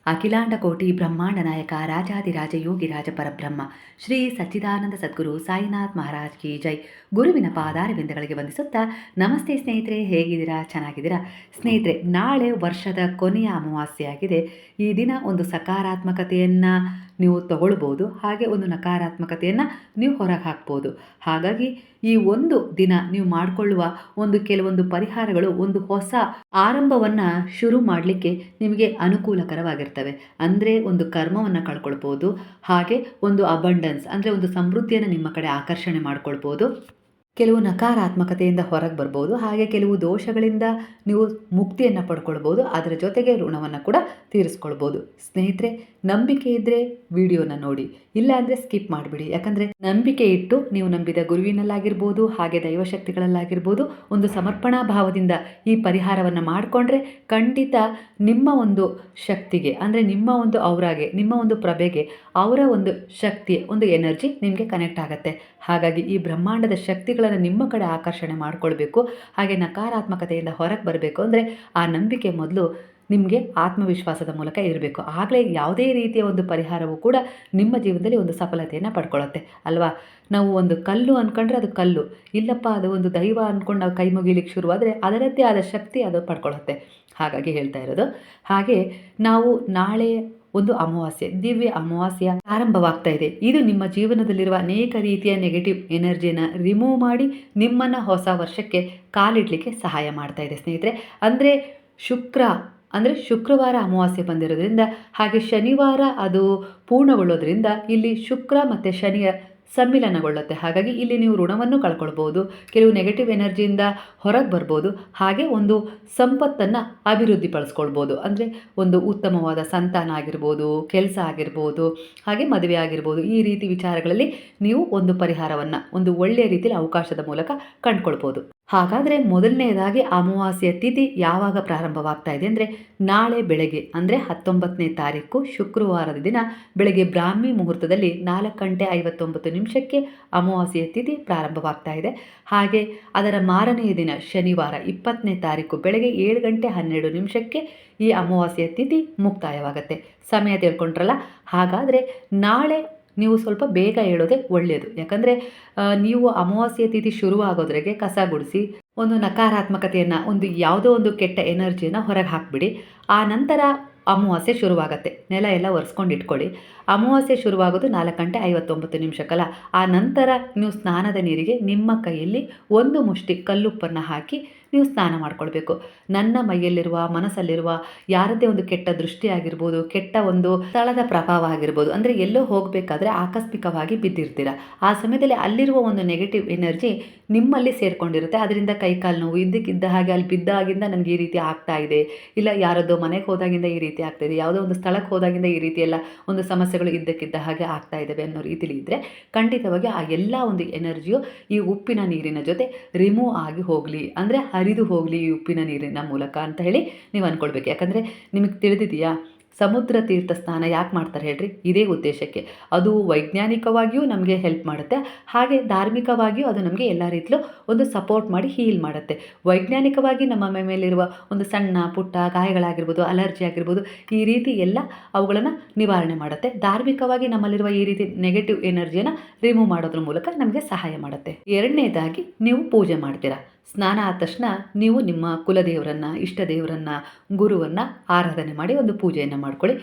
ಅಖಿಲಾಂಡ ಕೋಟಿ ಬ್ರಹ್ಮಾಂಡ ನಾಯಕ ರಾಜಾದಿರಾಜ ಯೋಗಿ ರಾಜ ಪರಬ್ರಹ್ಮ ಶ್ರೀ ಸಚ್ಚಿದಾನಂದ ಸದ್ಗುರು ಸಾಯಿನಾಥ್ ಮಹಾರಾಜ್ ಕಿ ಜೈ. ಗುರುವಿನ ಪಾದಾರವಿಂದಗಳಿಗೆ ವಂದಿಸುತ್ತಾ ನಮಸ್ತೆ ಸ್ನೇಹಿತರೆ, ಹೇಗಿದ್ದೀರಾ? ಚೆನ್ನಾಗಿದ್ದೀರಾ ಸ್ನೇಹಿತರೆ? ನಾಳೆ ವರ್ಷದ ಕೊನೆಯ ಅಮಾವಾಸ್ಯೆ ಆಗಿದೆ. ಈ ದಿನ ಒಂದು ಸಕಾರಾತ್ಮಕತೆಯನ್ನು ನೀವು ತಗೊಳ್ಬೋದು, ಹಾಗೆ ಒಂದು ನಕಾರಾತ್ಮಕತೆಯನ್ನು ನೀವು ಹೊರಗೆ ಹಾಕ್ಬೋದು. ಹಾಗಾಗಿ ಈ ಒಂದು ದಿನ ನೀವು ಮಾಡಿಕೊಳ್ಳುವ ಕೆಲವೊಂದು ಪರಿಹಾರಗಳು ಒಂದು ಹೊಸ ಆರಂಭವನ್ನು ಶುರು ಮಾಡಲಿಕ್ಕೆ ನಿಮಗೆ ಅನುಕೂಲಕರವಾಗಿರ್ತವೆ. ಅಂದರೆ ಒಂದು ಕರ್ಮವನ್ನು ಕಳ್ಕೊಳ್ಬೋದು, ಹಾಗೆ ಒಂದು ಅಬಂಡೆನ್ಸ್ ಅಂದರೆ ಒಂದು ಸಮೃದ್ಧಿಯನ್ನು ನಿಮ್ಮ ಕಡೆ ಆಕರ್ಷಣೆ ಮಾಡ್ಕೊಳ್ಬೋದು. ಕೆಲವು ನಕಾರಾತ್ಮಕತೆಯಿಂದ ಹೊರಗೆ ಬರ್ಬೋದು, ಹಾಗೆ ಕೆಲವು ದೋಷಗಳಿಂದ ನೀವು ಮುಕ್ತಿಯನ್ನು ಪಡ್ಕೊಳ್ಬೋದು. ಅದರ ಜೊತೆಗೆ ಋಣವನ್ನು ಕೂಡ ತೀರಿಸ್ಕೊಳ್ಬೋದು. ಸ್ನೇಹಿತರೆ, ನಂಬಿಕೆ ಇದ್ದರೆ ವಿಡಿಯೋನ ನೋಡಿ, ಇಲ್ಲ ಅಂದರೆ ಸ್ಕಿಪ್ ಮಾಡಿಬಿಡಿ. ಯಾಕಂದರೆ ನಂಬಿಕೆ ಇಟ್ಟು ನೀವು ನಂಬಿದ ಗುರುವಿನಲ್ಲಾಗಿರ್ಬೋದು, ಹಾಗೆ ದೈವಶಕ್ತಿಗಳಲ್ಲಾಗಿರ್ಬೋದು, ಒಂದು ಸಮರ್ಪಣಾ ಭಾವದಿಂದ ಈ ಪರಿಹಾರವನ್ನು ಮಾಡಿಕೊಂಡ್ರೆ ಖಂಡಿತ ನಿಮ್ಮ ಒಂದು ಶಕ್ತಿಗೆ, ಅಂದರೆ ನಿಮ್ಮ ಒಂದು ಔರಾಗೆ, ನಿಮ್ಮ ಒಂದು ಪ್ರಭೆಗೆ, ಅವರ ಒಂದು ಶಕ್ತಿ, ಒಂದು ಎನರ್ಜಿ ನಿಮಗೆ ಕನೆಕ್ಟ್ ಆಗುತ್ತೆ. ಹಾಗಾಗಿ ಈ ಬ್ರಹ್ಮಾಂಡದ ಶಕ್ತಿಗಳನ್ನು ನಿಮ್ಮ ಕಡೆ ಆಕರ್ಷಣೆ ಮಾಡಿಕೊಳ್ಬೇಕು. ಹಾಗೆ ನಕಾರಾತ್ಮಕತೆಯಿಂದ ಹೊರಗೆ ಬರಬೇಕು ಅಂದರೆ ಆ ನಂಬಿಕೆ ಮೊದಲು ನಿಮಗೆ ಆತ್ಮವಿಶ್ವಾಸದ ಮೂಲಕ ಇರಬೇಕು. ಆಗಲೇ ಯಾವುದೇ ರೀತಿಯ ಒಂದು ಪರಿಹಾರವೂ ಕೂಡ ನಿಮ್ಮ ಜೀವನದಲ್ಲಿ ಒಂದು ಸಫಲತೆಯನ್ನು ಪಡ್ಕೊಳ್ಳುತ್ತೆ ಅಲ್ವಾ? ನಾವು ಒಂದು ಕಲ್ಲು ಅಂದ್ಕೊಂಡ್ರೆ ಅದು ಕಲ್ಲು, ಇಲ್ಲಪ್ಪ ಅದು ಒಂದು ದೈವ ಅಂದ್ಕೊಂಡು ನಾವು ಕೈ ಮುಗಿಲಿಕ್ಕೆ ಶುರುವಾದರೆ ಅದರದ್ದೇ ಆದ ಶಕ್ತಿ ಅದು ಪಡ್ಕೊಳ್ಳುತ್ತೆ. ಹಾಗಾಗಿ ಹೇಳ್ತಾ ಇರೋದು. ಹಾಗೆ ನಾವು ನಾಳೆ ಒಂದು ಅಮಾವಾಸ್ಯೆ, ದಿವ್ಯ ಅಮಾವಾಸ್ಯೆ ಆರಂಭವಾಗ್ತಾ ಇದೆ. ಇದು ನಿಮ್ಮ ಜೀವನದಲ್ಲಿರುವ ಅನೇಕ ರೀತಿಯ ನೆಗೆಟಿವ್ ಎನರ್ಜಿಯನ್ನು ರಿಮೂವ್ ಮಾಡಿ ನಿಮ್ಮನ್ನು ಹೊಸ ವರ್ಷಕ್ಕೆ ಕಾಲಿಡಲಿಕ್ಕೆ ಸಹಾಯ ಮಾಡ್ತಾ ಇದೆ ಸ್ನೇಹಿತರೆ. ಅಂದರೆ ಶುಕ್ರವಾರ ಅಮಾವಾಸ್ಯೆ ಬಂದಿರೋದ್ರಿಂದ, ಹಾಗೆ ಶನಿವಾರ ಅದು ಪೂರ್ಣಗೊಳ್ಳೋದ್ರಿಂದ ಇಲ್ಲಿ ಶುಕ್ರ ಮತ್ತು ಶನಿಯ ಸಮ್ಮಿಲನಗೊಳ್ಳುತ್ತೆ. ಹಾಗಾಗಿ ಇಲ್ಲಿ ನೀವು ಋಣವನ್ನು ಕಳ್ಕೊಳ್ಬೋದು, ಕೆಲವು ನೆಗೆಟಿವ್ ಎನರ್ಜಿಯಿಂದ ಹೊರಗೆ ಬರ್ಬೋದು, ಹಾಗೆ ಒಂದು ಸಂಪತ್ತನ್ನು ಅಭಿವೃದ್ಧಿಪಡಿಸ್ಕೊಳ್ಬೋದು. ಅಂದರೆ ಒಂದು ಉತ್ತಮವಾದ ಸಂತಾನ ಆಗಿರ್ಬೋದು, ಕೆಲಸ ಆಗಿರ್ಬೋದು, ಹಾಗೆ ಮದುವೆ ಆಗಿರ್ಬೋದು. ಈ ರೀತಿ ವಿಚಾರಗಳಲ್ಲಿ ನೀವು ಒಂದು ಪರಿಹಾರವನ್ನು ಒಂದು ಒಳ್ಳೆಯ ರೀತಿಯಲ್ಲಿ ಅವಕಾಶದ ಮೂಲಕ ಕಂಡುಕೊಳ್ಬೋದು. ಹಾಗಾದರೆ ಮೊದಲನೆಯದಾಗಿ ಅಮಾವಾಸ್ಯೆಯ ತಿಥಿ ಯಾವಾಗ ಪ್ರಾರಂಭವಾಗ್ತಾ ಇದೆ ಅಂದರೆ ನಾಳೆ ಬೆಳಗ್ಗೆ, ಅಂದರೆ 19ನೇ ತಾರೀಕು ಶುಕ್ರವಾರದ ದಿನ ಬೆಳಗ್ಗೆ ಬ್ರಾಹ್ಮಿ ಮುಹೂರ್ತದಲ್ಲಿ 4:59 ಅಮಾವಾಸ್ಯೆಯ ತಿಥಿ ಪ್ರಾರಂಭವಾಗ್ತಾ ಇದೆ. ಹಾಗೆ ಅದರ ಮಾರನೆಯ ದಿನ ಶನಿವಾರ 20ನೇ ತಾರೀಕು ಬೆಳಗ್ಗೆ 7:12 ಈ ಅಮಾವಾಸ್ಯೆಯ ತಿಥಿ ಮುಕ್ತಾಯವಾಗುತ್ತೆ. ಸಮಯ ತಿಳ್ಕೊಂಡ್ರಲ್ಲ? ಹಾಗಾದರೆ ನಾಳೆ ನೀವು ಸ್ವಲ್ಪ ಬೇಗ ಹೇಳೋದೇ ಒಳ್ಳೆಯದು. ಯಾಕಂದರೆ ನೀವು ಅಮಾವಾಸ್ಯೆ ತಿಥಿ ಶುರುವಾಗೋದ್ರೆಗೆ ಕಸ ಗುಡಿಸಿ ಒಂದು ನಕಾರಾತ್ಮಕತೆಯನ್ನು, ಒಂದು ಯಾವುದೋ ಒಂದು ಕೆಟ್ಟ ಎನರ್ಜಿಯನ್ನು ಹೊರಗೆ ಹಾಕಿಬಿಡಿ. ಆ ನಂತರ ಅಮಾವಾಸ್ಯೆ ಶುರುವಾಗತ್ತೆ. ನೆಲ ಎಲ್ಲ ಒರೆಸ್ಕೊಂಡು ಇಟ್ಕೊಳ್ಳಿ. ಅಮಾವಾಸ್ಯೆ ಶುರುವಾಗೋದು 4:59 ಆ ನಂತರ ನೀವು ಸ್ನಾನದ ನೀರಿಗೆ ನಿಮ್ಮ ಕೈಯಲ್ಲಿ ಒಂದು ಮುಷ್ಟಿ ಕಲ್ಲುಪ್ಪನ್ನು ಹಾಕಿ ನೀವು ಸ್ನಾನ ಮಾಡ್ಕೊಳ್ಬೇಕು. ನನ್ನ ಮೈಯಲ್ಲಿರುವ, ಮನಸ್ಸಲ್ಲಿರುವ ಯಾರದ್ದೇ ಒಂದು ಕೆಟ್ಟ ದೃಷ್ಟಿ ಆಗಿರ್ಬೋದು, ಕೆಟ್ಟ ಒಂದು ಸ್ಥಳದ ಪ್ರಭಾವ ಆಗಿರ್ಬೋದು, ಅಂದರೆ ಎಲ್ಲೋ ಹೋಗಬೇಕಾದ್ರೆ ಆಕಸ್ಮಿಕವಾಗಿ ಬಿದ್ದಿರ್ತೀರ. ಆ ಸಮಯದಲ್ಲಿ ಅಲ್ಲಿರುವ ಒಂದು ನೆಗೆಟಿವ್ ಎನರ್ಜಿ ನಿಮ್ಮಲ್ಲಿ ಸೇರಿಕೊಂಡಿರುತ್ತೆ. ಅದರಿಂದ ಕೈಕಾಲು ನೋವು, ಇದ್ದಕ್ಕಿದ್ದ ಹಾಗೆ ಅಲ್ಲಿ ಬಿದ್ದಾಗಿಂದ ನನಗೆ ಈ ರೀತಿ ಆಗ್ತಾ ಇದೆ, ಇಲ್ಲ ಯಾರದ್ದೋ ಮನೆಗೆ ಹೋದಾಗಿಂದ ಈ ರೀತಿ ಆಗ್ತಾ ಇದೆ, ಯಾವುದೋ ಒಂದು ಸ್ಥಳಕ್ಕೆ ಹೋದಾಗಿಂದ ಈ ರೀತಿ ಎಲ್ಲ ಒಂದು ಸಮಸ್ಯೆಗಳು ಇದ್ದಕ್ಕಿದ್ದ ಹಾಗೆ ಆಗ್ತಾ ಇದ್ದಾವೆ ಅನ್ನೋ ರೀತಿಲಿ ಇದ್ದರೆ ಖಂಡಿತವಾಗಿ ಆ ಎಲ್ಲ ಒಂದು ಎನರ್ಜಿಯು ಈ ಉಪ್ಪಿನ ನೀರಿನ ಜೊತೆ ರಿಮೂವ್ ಆಗಿ ಹೋಗಲಿ, ಅಂದರೆ ಹರಿದು ಹೋಗಲಿ ಈ ಉಪ್ಪಿನ ನೀರಿನ ಮೂಲಕ ಅಂತ ಹೇಳಿ ನೀವು ಅಂದ್ಕೊಳ್ಬೇಕು. ಯಾಕಂದರೆ ನಿಮಗೆ ತಿಳಿದಿದೆಯಾ, ಸಮುದ್ರ ತೀರ್ಥ ಸ್ನಾನ ಯಾಕೆ ಮಾಡ್ತಾರೆ ಹೇಳ್ರಿ? ಇದೇ ಉದ್ದೇಶಕ್ಕೆ. ಅದು ವೈಜ್ಞಾನಿಕವಾಗಿಯೂ ನಮಗೆ ಹೆಲ್ಪ್ ಮಾಡುತ್ತೆ, ಹಾಗೆ ಧಾರ್ಮಿಕವಾಗಿಯೂ ಅದು ನಮಗೆ ಎಲ್ಲ ರೀತಿಯಲ್ಲೂ ಒಂದು ಸಪೋರ್ಟ್ ಮಾಡಿ ಹೀಲ್ ಮಾಡುತ್ತೆ. ವೈಜ್ಞಾನಿಕವಾಗಿ ನಮ್ಮ ಮೇಲಿರುವ ಒಂದು ಸಣ್ಣ ಪುಟ್ಟ ಗಾಯಗಳಾಗಿರ್ಬೋದು, ಅಲರ್ಜಿ ಆಗಿರ್ಬೋದು, ಈ ರೀತಿ ಎಲ್ಲ ಅವುಗಳನ್ನು ನಿವಾರಣೆ ಮಾಡುತ್ತೆ. ಧಾರ್ಮಿಕವಾಗಿ ನಮ್ಮಲ್ಲಿರುವ ಈ ರೀತಿ ನೆಗೆಟಿವ್ ಎನರ್ಜಿಯನ್ನು ರಿಮೂವ್ ಮಾಡೋದ್ರ ಮೂಲಕ ನಮಗೆ ಸಹಾಯ ಮಾಡುತ್ತೆ. ಎರಡನೇದಾಗಿ ನೀವು ಪೂಜೆ ಮಾಡ್ತೀರಾ. ಸ್ನಾನ ಆದ ತಕ್ಷಣ ನೀವು ನಿಮ್ಮ ಕುಲದೇವರನ್ನು, ಇಷ್ಟ ದೇವರನ್ನು, ಗುರುವನ್ನು ಆರಾಧನೆ ಮಾಡಿ ಒಂದು ಪೂಜೆಯನ್ನು ಮಾಡ್ಕೊಳ್ಳಿ.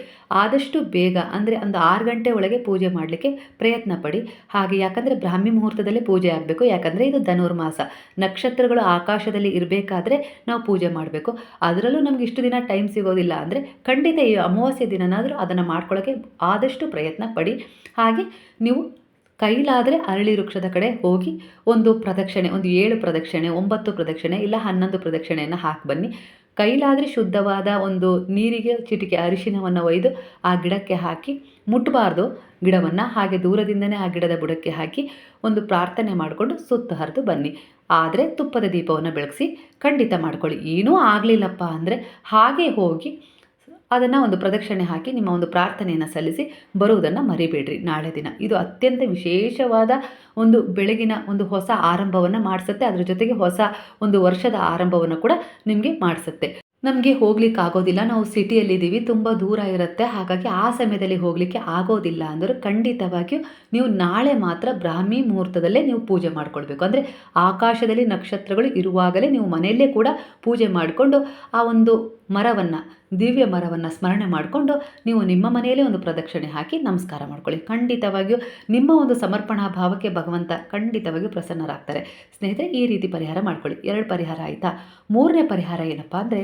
ಆದಷ್ಟು ಬೇಗ, ಅಂದರೆ ಒಂದು 6 ಗಂಟೆ ಒಳಗೆ ಪೂಜೆ ಮಾಡಲಿಕ್ಕೆ ಪ್ರಯತ್ನ ಪಡಿ. ಹಾಗೆ ಯಾಕಂದರೆ ಬ್ರಾಹ್ಮಿ ಮುಹೂರ್ತದಲ್ಲೇ ಪೂಜೆ ಆಗಬೇಕು. ಯಾಕಂದರೆ ಇದು ಧನುರ್ಮಾಸ, ನಕ್ಷತ್ರಗಳು ಆಕಾಶದಲ್ಲಿ ಇರಬೇಕಾದ್ರೆ ನಾವು ಪೂಜೆ ಮಾಡಬೇಕು. ಅದರಲ್ಲೂ ನಮ್ಗೆ ಇಷ್ಟು ದಿನ ಟೈಮ್ ಸಿಗೋದಿಲ್ಲ ಅಂದರೆ ಖಂಡಿತ ಈ ಅಮಾವಾಸ್ಯೆ ದಿನನಾದರೂ ಅದನ್ನು ಮಾಡ್ಕೊಳ್ಳೋಕ್ಕೆ ಆದಷ್ಟು ಪ್ರಯತ್ನ ಪಡಿ. ಹಾಗೆ ನೀವು ಕೈಲಾದರೆ ಅರಳಿ ವೃಕ್ಷದ ಕಡೆ ಹೋಗಿ ಒಂದು ಪ್ರದಕ್ಷಿಣೆ, ಒಂದು 7 ಪ್ರದಕ್ಷಿಣೆ, 9 ಪ್ರದಕ್ಷಿಣೆ, ಇಲ್ಲ 11 ಪ್ರದಕ್ಷಿಣೆಯನ್ನು ಹಾಕಿ ಬನ್ನಿ. ಕೈಲಾದರೆ ಶುದ್ಧವಾದ ಒಂದು ನೀರಿಗೆ ಚಿಟಿಕೆ ಅರಿಶಿನವನ್ನು ಒಯ್ದು ಆ ಗಿಡಕ್ಕೆ ಹಾಕಿ, ಮುಟ್ಟಬಾರ್ದು ಗಿಡವನ್ನು, ಹಾಗೆ ದೂರದಿಂದನೇ ಆ ಗಿಡದ ಬುಡಕ್ಕೆ ಹಾಕಿ ಒಂದು ಪ್ರಾರ್ಥನೆ ಮಾಡಿಕೊಂಡು ಸುತ್ತ ಹರಿದು ಬನ್ನಿ. ಆದರೆ ತುಪ್ಪದ ದೀಪವನ್ನು ಬೆಳಗಿಸಿ ಖಂಡಿತ ಮಾಡ್ಕೊಳ್ಳಿ. ಏನೂ ಆಗಲಿಲ್ಲಪ್ಪ ಅಂದರೆ ಹಾಗೆ ಹೋಗಿ ಅದನ್ನು ಒಂದು ಪ್ರದಕ್ಷಿಣೆ ಹಾಕಿ ನಿಮ್ಮ ಒಂದು ಪ್ರಾರ್ಥನೆಯನ್ನು ಸಲ್ಲಿಸಿ ಬರುವುದನ್ನು ಮರಿಬೇಡ್ರಿ. ನಾಳೆ ದಿನ ಇದು ಅತ್ಯಂತ ವಿಶೇಷವಾದ ಒಂದು ಬೆಳಗಿನ ಒಂದು ಹೊಸ ಆರಂಭವನ್ನು ಮಾಡಿಸುತ್ತೆ. ಅದರ ಜೊತೆಗೆ ಹೊಸ ಒಂದು ವರ್ಷದ ಆರಂಭವನ್ನು ಕೂಡ ನಿಮಗೆ ಮಾಡಿಸುತ್ತೆ. ನಮಗೆ ಹೋಗ್ಲಿಕ್ಕೆ ಆಗೋದಿಲ್ಲ, ನಾವು ಸಿಟಿಯಲ್ಲಿದ್ದೀವಿ, ತುಂಬ ದೂರ ಇರುತ್ತೆ, ಹಾಗಾಗಿ ಆ ಸಮಯದಲ್ಲಿ ಹೋಗಲಿಕ್ಕೆ ಆಗೋದಿಲ್ಲ ಅಂದರು ಖಂಡಿತವಾಗಿಯೂ ನೀವು ನಾಳೆ ಮಾತ್ರ ಬ್ರಾಹ್ಮಿ ಮುಹೂರ್ತದಲ್ಲೇ ನೀವು ಪೂಜೆ ಮಾಡ್ಕೊಳ್ಬೇಕು. ಅಂದರೆ ಆಕಾಶದಲ್ಲಿ ನಕ್ಷತ್ರಗಳು ಇರುವಾಗಲೇ ನೀವು ಮನೆಯಲ್ಲೇ ಕೂಡ ಪೂಜೆ ಮಾಡಿಕೊಂಡು ಆ ಒಂದು ಮರವನ್ನು, ದಿವ್ಯ ಮರವನ್ನು ಸ್ಮರಣೆ ಮಾಡಿಕೊಂಡು ನೀವು ನಿಮ್ಮ ಮನೆಯಲ್ಲೇ ಒಂದು ಪ್ರದಕ್ಷಿಣೆ ಹಾಕಿ ನಮಸ್ಕಾರ ಮಾಡ್ಕೊಳ್ಳಿ. ಖಂಡಿತವಾಗಿಯೂ ನಿಮ್ಮ ಒಂದು ಸಮರ್ಪಣಾ ಭಾವಕ್ಕೆ ಭಗವಂತ ಖಂಡಿತವಾಗಿಯೂ ಪ್ರಸನ್ನರಾಗ್ತಾರೆ. ಸ್ನೇಹಿತರೆ, ಈ ರೀತಿ ಪರಿಹಾರ ಮಾಡ್ಕೊಳ್ಳಿ. 2 ಪರಿಹಾರ ಆಯಿತಾ. 3ನೇ ಪರಿಹಾರ ಏನಪ್ಪ ಅಂದರೆ,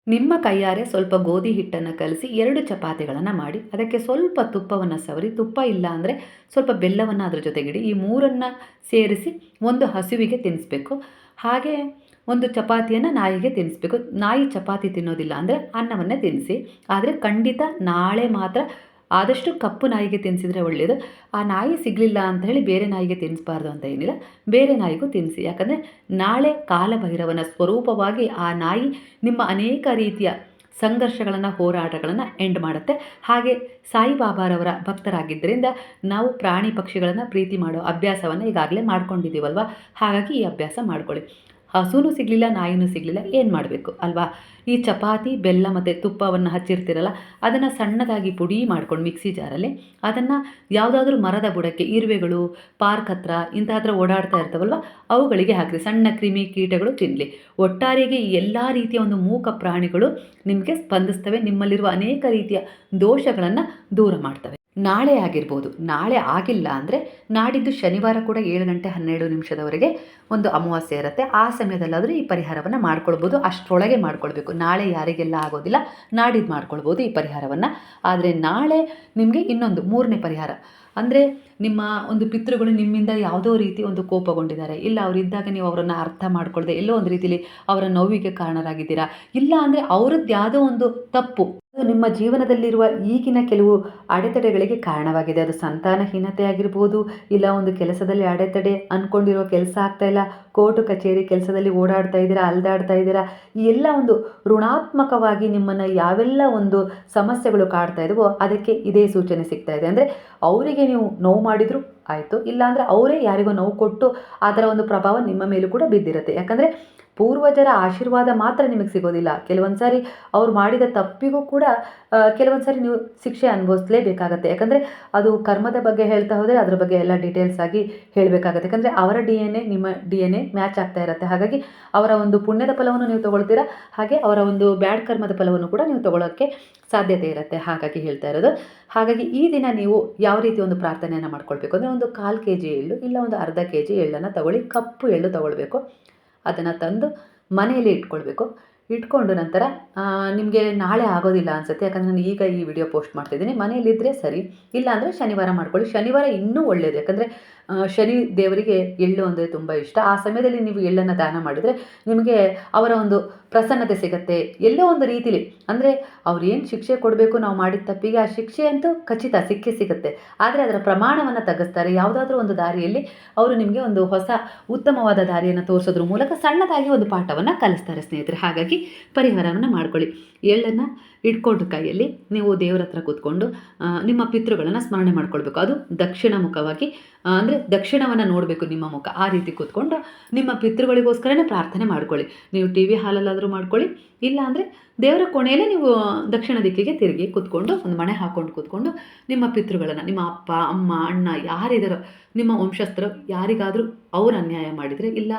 ನಿಮ್ಮ ಕೈಯಾರೆ ಸ್ವಲ್ಪ ಗೋಧಿ ಹಿಟ್ಟನ್ನು ಕಲಸಿ 2 ಚಪಾತಿಗಳನ್ನು ಮಾಡಿ ಅದಕ್ಕೆ ಸ್ವಲ್ಪ ತುಪ್ಪವನ್ನು ಸವರಿ, ತುಪ್ಪ ಇಲ್ಲ ಅಂದರೆ ಸ್ವಲ್ಪ ಬೆಲ್ಲವನ್ನು ಅದರ ಜೊತೆಗಿಡಿ. ಈ 3ನ್ನು ಸೇರಿಸಿ ಒಂದು ಹಸುವಿಗೆ ತಿನ್ನಿಸ್ಬೇಕು. ಹಾಗೆ ಒಂದು ಚಪಾತಿಯನ್ನು ನಾಯಿಗೆ ತಿನ್ನಿಸ್ಬೇಕು. ನಾಯಿ ಚಪಾತಿ ತಿನ್ನೋದಿಲ್ಲ ಅಂದರೆ ಅನ್ನವನ್ನೇ ತಿನ್ನಿಸಿ. ಆದರೆ ಖಂಡಿತ ನಾಳೆ ಮಾತ್ರ ಆದಷ್ಟು ಕಪ್ಪು ನಾಯಿಗೆ ತಿನ್ನಿಸಿದ್ರೆ ಒಳ್ಳೆಯದು. ಆ ನಾಯಿ ಸಿಗಲಿಲ್ಲ ಅಂತ ಹೇಳಿ ಬೇರೆ ನಾಯಿಗೆ ತಿನ್ನಿಸ್ಬಾರ್ದು ಅಂತ ಏನಿಲ್ಲ, ಬೇರೆ ನಾಯಿಗೂ ತಿನ್ನಿಸಿ. ಯಾಕಂದರೆ ನಾಳೆ ಕಾಲಭೈರವನ ಸ್ವರೂಪವಾಗಿ ಆ ನಾಯಿ ನಿಮ್ಮ ಅನೇಕ ರೀತಿಯ ಸಂಘರ್ಷಗಳನ್ನು, ಹೋರಾಟಗಳನ್ನು ಎಂಡ್ ಮಾಡುತ್ತೆ. ಹಾಗೆ ಸಾಯಿಬಾಬಾರವರ ಭಕ್ತರಾಗಿದ್ದರಿಂದ ನಾವು ಪ್ರಾಣಿ ಪಕ್ಷಿಗಳನ್ನು ಪ್ರೀತಿ ಮಾಡೋ ಅಭ್ಯಾಸವನ್ನು ಈಗಾಗಲೇ ಮಾಡ್ಕೊಂಡಿದ್ದೀವಲ್ವ, ಹಾಗಾಗಿ ಈ ಅಭ್ಯಾಸ ಮಾಡ್ಕೊಳ್ಳಿ. ಹಸುನೂ ಸಿಗಲಿಲ್ಲ, ನಾಯಿನೂ ಸಿಗಲಿಲ್ಲ, ಏನು ಮಾಡಬೇಕು ಅಲ್ವಾ? ಈ ಚಪಾತಿ, ಬೆಲ್ಲ ಮತ್ತು ತುಪ್ಪವನ್ನು ಹಚ್ಚಿರ್ತೀರಲ್ಲ, ಅದನ್ನು ಸಣ್ಣದಾಗಿ ಪುಡಿ ಮಾಡ್ಕೊಂಡು ಮಿಕ್ಸಿ ಜಾರಲ್ಲಿ ಅದನ್ನು ಯಾವುದಾದ್ರೂ ಮರದ ಬುಡಕ್ಕೆ, ಇರುವೆಗಳು, ಪಾರ್ಕ್ ಹತ್ರ ಇಂಥ ಓಡಾಡ್ತಾ ಇರ್ತಾವಲ್ವ, ಅವುಗಳಿಗೆ ಹಾಕಿರಿ. ಸಣ್ಣ ಕ್ರಿಮಿ ಕೀಟಗಳು ತಿನ್ನಲಿ. ಒಟ್ಟಾರೆಗೆ ಈ ಎಲ್ಲ ರೀತಿಯ ಒಂದು ಮೂಕ ಪ್ರಾಣಿಗಳು ನಿಮಗೆ ಸ್ಪಂದಿಸ್ತವೆ, ನಿಮ್ಮಲ್ಲಿರುವ ಅನೇಕ ರೀತಿಯ ದೋಷಗಳನ್ನು ದೂರ ಮಾಡ್ತವೆ. ನಾಳೆ ಆಗಿರ್ಬೋದು, ನಾಳೆ ಆಗಿಲ್ಲ ಅಂದರೆ ನಾಡಿದ್ದು ಶನಿವಾರ ಕೂಡ 7 ಗಂಟೆ 12 ನಿಮಿಷದವರೆಗೆ ಒಂದು ಅಮಾವಾಸ್ಯೆ ಇರುತ್ತೆ. ಆ ಸಮಯದಲ್ಲಾದರೂ ಈ ಪರಿಹಾರವನ್ನು ಮಾಡ್ಕೊಳ್ಬೋದು. ಅಷ್ಟರೊಳಗೆ ಮಾಡ್ಕೊಳ್ಬೇಕು. ನಾಳೆ ಯಾರಿಗೆಲ್ಲ ಆಗೋದಿಲ್ಲ, ನಾಡಿದ್ದು ಮಾಡ್ಕೊಳ್ಬೋದು ಈ ಪರಿಹಾರವನ್ನು. ಆದರೆ ನಾಳೆ ನಿಮಗೆ ಇನ್ನೊಂದು 3ನೇ ಪರಿಹಾರ ಅಂದರೆ, ನಿಮ್ಮ ಒಂದು ಪಿತೃಗಳು ನಿಮ್ಮಿಂದ ಯಾವುದೋ ರೀತಿ ಒಂದು ಕೋಪಗೊಂಡಿದ್ದಾರೆ, ಇಲ್ಲ ಅವರಿದ್ದಾಗ ನೀವು ಅವರನ್ನು ಅರ್ಥ ಮಾಡ್ಕೊಳ್ದೆ ಎಲ್ಲೋ ಒಂದು ರೀತಿಯಲ್ಲಿ ಅವರ ನೋವಿಗೆ ಕಾರಣರಾಗಿದ್ದೀರಾ, ಇಲ್ಲ ಅಂದರೆ ಅವರದ್ದು ಯಾವುದೋ ಒಂದು ತಪ್ಪು ನಿಮ್ಮ ಜೀವನದಲ್ಲಿರುವ ಈಗಿನ ಕೆಲವು ಅಡೆತಡೆಗಳಿಗೆ ಕಾರಣವಾಗಿದೆ. ಅದು ಸಂತಾನಹೀನತೆ ಆಗಿರ್ಬೋದು, ಇಲ್ಲ ಒಂದು ಕೆಲಸದಲ್ಲಿ ಅಡೆತಡೆ, ಅಂದ್ಕೊಂಡಿರೋ ಕೆಲಸ ಆಗ್ತಾಯಿಲ್ಲ, ಕೋರ್ಟು ಕಚೇರಿ ಕೆಲಸದಲ್ಲಿ ಓಡಾಡ್ತಾ ಇದ್ದೀರಾ, ಅಲ್ದಾಡ್ತಾ ಇದ್ದೀರಾ, ಈ ಎಲ್ಲ ಒಂದು ಋಣಾತ್ಮಕವಾಗಿ ನಿಮ್ಮನ್ನು ಯಾವೆಲ್ಲ ಒಂದು ಸಮಸ್ಯೆಗಳು ಕಾಡ್ತಾ ಇದ್ವೋ ಅದಕ್ಕೆ ಇದೇ ಸೂಚನೆ ಸಿಗ್ತಾ ಇದೆ. ಅಂದರೆ ಅವರಿಗೆ ನೀವು ನೋವು ಮಾಡಿದರೂ ಆಯಿತು, ಇಲ್ಲಾಂದರೆ ಅವರೇ ಯಾರಿಗೋ ನೋವು ಕೊಟ್ಟು ಅದರ ಒಂದು ಪ್ರಭಾವ ನಿಮ್ಮ ಮೇಲೂ ಕೂಡ ಬಿದ್ದಿರುತ್ತೆ. ಯಾಕಂದರೆ ಪೂರ್ವಜರ ಆಶೀರ್ವಾದ ಮಾತ್ರ ನಿಮಗೆ ಸಿಗೋದಿಲ್ಲ. ಕೆಲವೊಂದು ಸಾರಿ ಅವ್ರು ಮಾಡಿದ ತಪ್ಪಿಗೂ ಕೂಡ ಕೆಲವೊಂದು ಸಾರಿ ನೀವು ಶಿಕ್ಷೆ ಅನುಭವಿಸಲೇಬೇಕಾಗತ್ತೆ. ಯಾಕಂದರೆ ಅದು ಕರ್ಮದ ಬಗ್ಗೆ ಹೇಳ್ತಾ ಹೋದರೆ ಅದ್ರ ಬಗ್ಗೆ ಎಲ್ಲ ಡೀಟೇಲ್ಸ್ ಆಗಿ ಹೇಳಬೇಕಾಗತ್ತೆ. ಯಾಕಂದರೆ ಅವರ DNA ನಿಮ್ಮ DNA ಮ್ಯಾಚ್ ಆಗ್ತಾ ಇರುತ್ತೆ. ಹಾಗಾಗಿ ಅವರ ಒಂದು ಪುಣ್ಯದ ಫಲವನ್ನು ನೀವು ತೊಗೊಳ್ತೀರಾ, ಹಾಗೆ ಅವರ ಒಂದು ಬ್ಯಾಡ್ ಕರ್ಮದ ಫಲವನ್ನು ಕೂಡ ನೀವು ತೊಗೊಳ್ಳೋಕ್ಕೆ ಸಾಧ್ಯತೆ ಇರುತ್ತೆ. ಹಾಗಾಗಿ ಹೇಳ್ತಾ ಇರೋದು. ಹಾಗಾಗಿ ಈ ದಿನ ನೀವು ಯಾವ ರೀತಿ ಒಂದು ಪ್ರಾರ್ಥನೆಯನ್ನು ಮಾಡ್ಕೊಳ್ಬೇಕು ಅಂದರೆ, ಒಂದು 1/4 kg ಎಳ್ಳು ಇಲ್ಲ ಒಂದು ಅರ್ಧ kg ಎಳ್ಳನ್ನು ತಗೊಳ್ಳಿ. ಕಪ್ಪು ಎಳ್ಳು ತೊಗೊಳ್ಬೇಕು. ಅದನ್ನು ತಂದು ಮನೆಯಲ್ಲಿ ಇಟ್ಕೊಳ್ಬೇಕು. ಇಟ್ಕೊಂಡು ನಂತರ ನಿಮಗೆ ನಾಳೆ ಆಗೋದಿಲ್ಲ ಅನಿಸುತ್ತೆ, ಯಾಕಂದರೆ ನಾನು ಈಗ ಈ ವಿಡಿಯೋ ಪೋಸ್ಟ್ ಮಾಡ್ತಾಯಿದ್ದೀನಿ. ಮನೆಯಲ್ಲಿದ್ದರೆ ಸರಿ, ಇಲ್ಲ ಅಂದರೆ ಶನಿವಾರ ಮಾಡ್ಕೊಳ್ಳಿ. ಶನಿವಾರ ಇನ್ನೂ ಒಳ್ಳೆಯದು, ಯಾಕಂದರೆ ಶನಿ ದೇವರಿಗೆ ಎಳ್ಳು ಅಂದರೆ ತುಂಬ ಇಷ್ಟ. ಆ ಸಮಯದಲ್ಲಿ ನೀವು ಎಳ್ಳನ್ನು ದಾನ ಮಾಡಿದರೆ ನಿಮಗೆ ಅವರ ಒಂದು ಪ್ರಸನ್ನತೆ ಸಿಗುತ್ತೆ. ಎಲ್ಲೋ ಒಂದು ರೀತಿಲಿ ಅಂದರೆ ಅವ್ರು ಏನು ಶಿಕ್ಷೆ ಕೊಡಬೇಕು ನಾವು ಮಾಡಿದ ತಪ್ಪಿಗೆ, ಆ ಶಿಕ್ಷೆ ಅಂತೂ ಖಚಿತ ಸಿಕ್ಕೇ ಸಿಗುತ್ತೆ. ಆದರೆ ಅದರ ಪ್ರಮಾಣವನ್ನು ತಗ್ಗಿಸ್ತಾರೆ. ಯಾವುದಾದ್ರೂ ಒಂದು ದಾರಿಯಲ್ಲಿ ಅವರು ನಿಮಗೆ ಒಂದು ಹೊಸ ಉತ್ತಮವಾದ ದಾರಿಯನ್ನು ತೋರಿಸೋದ್ರ ಮೂಲಕ ಸಣ್ಣದಾಗಿ ಒಂದು ಪಾಠವನ್ನು ಕಲಿಸ್ತಾರೆ ಸ್ನೇಹಿತರೆ. ಹಾಗಾಗಿ ಪರಿಹಾರವನ್ನು ಮಾಡ್ಕೊಳ್ಳಿ. ಎಳ್ಳನ್ನು ಇಟ್ಕೊಂಡು ಕೈಯಲ್ಲಿ ನೀವು ದೇವರ ಹತ್ರ ಕೂತ್ಕೊಂಡು ನಿಮ್ಮ ಪಿತೃಗಳನ್ನು ಸ್ಮರಣೆ ಮಾಡ್ಕೊಳ್ಬೇಕು. ಅದು ದಕ್ಷಿಣ ಮುಖವಾಗಿ, ಅಂದರೆ ದಕ್ಷಿಣವನ್ನು ನೋಡಬೇಕು ನಿಮ್ಮ ಮುಖ. ಆ ರೀತಿ ಕೂತ್ಕೊಂಡು ನಿಮ್ಮ ಪಿತೃಗಳಿಗೋಸ್ಕರನೇ ಪ್ರಾರ್ಥನೆ ಮಾಡ್ಕೊಳ್ಳಿ. ನೀವು TV ಹಾಲಲ್ಲಾದರೂ ಮಾಡ್ಕೊಳ್ಳಿ, ಇಲ್ಲ ಅಂದರೆ ದೇವರ ಕೋಣೆಯಲ್ಲೇ ನೀವು ದಕ್ಷಿಣ ದಿಕ್ಕಿಗೆ ತಿರುಗಿ ಕೂತ್ಕೊಂಡು ಒಂದು ಮಣೆ ಹಾಕ್ಕೊಂಡು ಕೂತ್ಕೊಂಡು ನಿಮ್ಮ ಪಿತೃಗಳನ್ನು, ನಿಮ್ಮ ಅಪ್ಪ, ಅಮ್ಮ, ಅಣ್ಣ ಯಾರಿದ್ದಾರೋ ನಿಮ್ಮ ವಂಶಸ್ಥರು ಯಾರಿಗಾದರೂ ಅವರು ಅನ್ಯಾಯ ಮಾಡಿದರೆ, ಇಲ್ಲ